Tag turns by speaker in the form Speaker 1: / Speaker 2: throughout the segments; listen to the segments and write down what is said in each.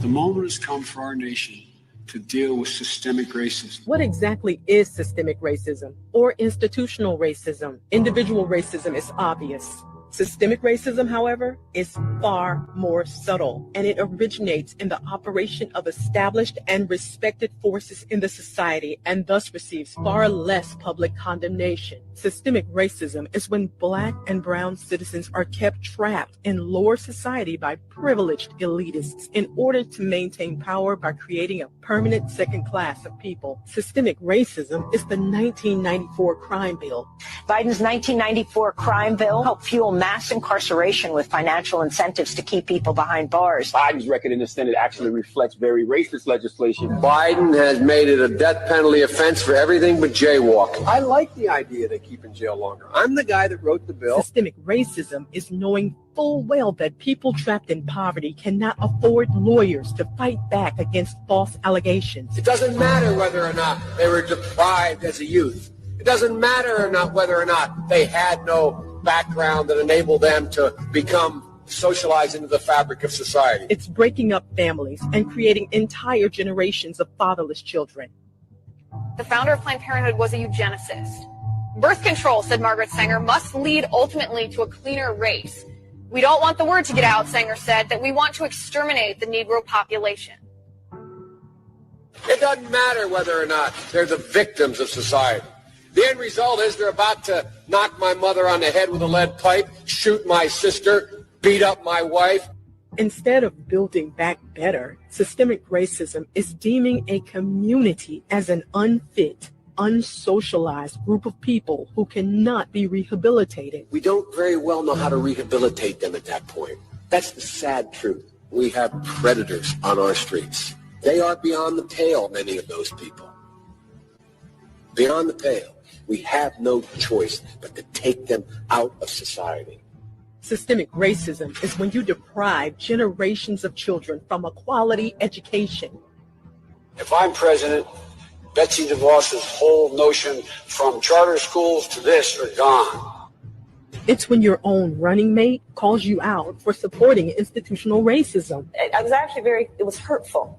Speaker 1: The moment has come for our nation to deal with systemic racism.
Speaker 2: What exactly is systemic racism or institutional racism? Individual racism is obvious. Systemic racism, however, is far more subtle, and it originates in the operation of established and respected forces in the society and thus receives far less public condemnation. Systemic racism is when Black and brown citizens are kept trapped in lower society by privileged elitists in order to maintain power by creating a permanent second class of people. Systemic racism is the 1994 crime bill.
Speaker 3: Biden's 1994 crime bill helped fuel mass incarceration with financial incentives to keep people behind bars.
Speaker 4: Biden's record in the Senate actually reflects very racist legislation.
Speaker 5: Biden has made it a death penalty offense for everything but jaywalking. I like the idea they keep in jail longer. I'm the guy that wrote the bill.
Speaker 2: Systemic racism is knowing full well that people trapped in poverty cannot afford lawyers to fight back against false allegations.
Speaker 5: It doesn't matter whether or not they were deprived as a youth. It doesn't matter or not whether or not they had no background that enabled them to become socialized into the fabric of society.
Speaker 2: It's breaking up families and creating entire generations of fatherless children.
Speaker 6: The founder of Planned Parenthood was a eugenicist. Birth control, said Margaret Sanger, must lead ultimately to a cleaner race. We don't want the word to get out, Sanger said, that we want to exterminate the Negro population.
Speaker 5: It doesn't matter whether or not they're the victims of society. The end result is they're about to knock my mother on the head with a lead pipe, shoot my sister, beat up my wife.
Speaker 2: Instead of building back better, systemic racism is deeming a community as an unfit, unsocialized group of people who cannot be rehabilitated.
Speaker 5: We don't very well know how to rehabilitate them at that point. That's the sad truth. We have predators on our streets. They are beyond the pale, many of those people. Beyond the pale. We have no choice but to take them out of society.
Speaker 2: Systemic racism is when you deprive generations of children from a quality education.
Speaker 1: If I'm president, Betsy DeVos's whole notion from charter schools to this are gone.
Speaker 2: It's when your own running mate calls you out for supporting institutional racism.
Speaker 7: It was hurtful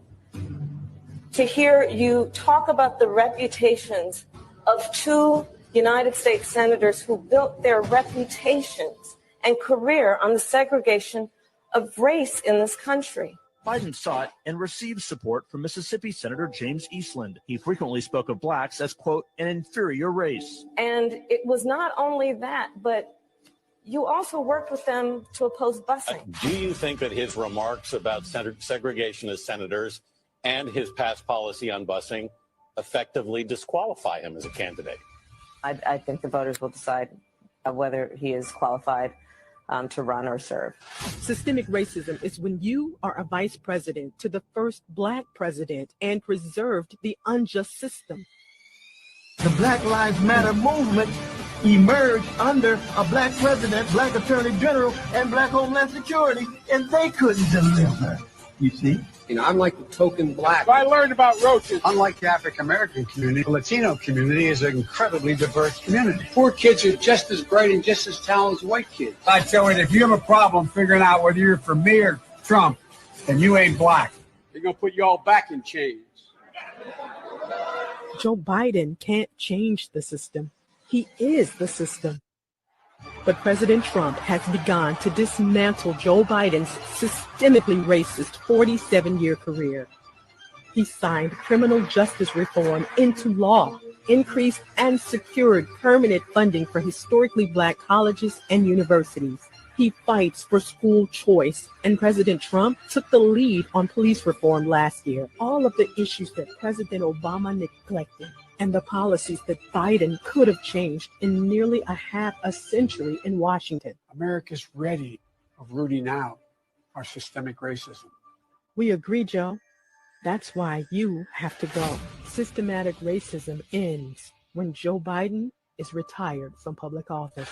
Speaker 7: to hear you talk about the reputations of two United States senators who built their reputations and career on the segregation of race in this country.
Speaker 8: Biden sought and received support from Mississippi Senator James Eastland. He frequently spoke of blacks as, quote, an inferior race.
Speaker 7: And it was not only that, but you also worked with them to oppose busing.
Speaker 9: Do you think that his remarks about segregation as senators and his past policy on busing effectively disqualify him as a candidate?
Speaker 10: I think the voters will decide whether he is qualified to run or serve.
Speaker 2: Systemic racism is when you are a vice president to the first Black president and preserved the unjust system.
Speaker 11: The Black Lives Matter movement emerged under a Black president, Black attorney general, and Black Homeland Security, and they couldn't deliver, you see.
Speaker 5: You know, I'm like the token black.
Speaker 4: I learned about roaches.
Speaker 1: Unlike the African-American community, the Latino community is an incredibly diverse community. Poor kids are just as bright and just as talented as white kids. I tell you, if you have a problem figuring out whether you're for me or Trump, then you ain't black.
Speaker 4: They're going to put you all back in chains.
Speaker 2: Joe Biden can't change the system. He is the system. But President Trump has begun to dismantle Joe Biden's systemically racist 47-year career. He signed criminal justice reform into law, increased and secured permanent funding for historically Black colleges and universities. He fights for school choice, and President Trump took the lead on police reform last year. All of the issues that President Obama neglected and the policies that Biden could have changed in nearly a half a century in Washington.
Speaker 1: America's ready of rooting out our systemic racism.
Speaker 2: We agree, Joe. That's why you have to go. Systematic racism ends when Joe Biden is retired from public office.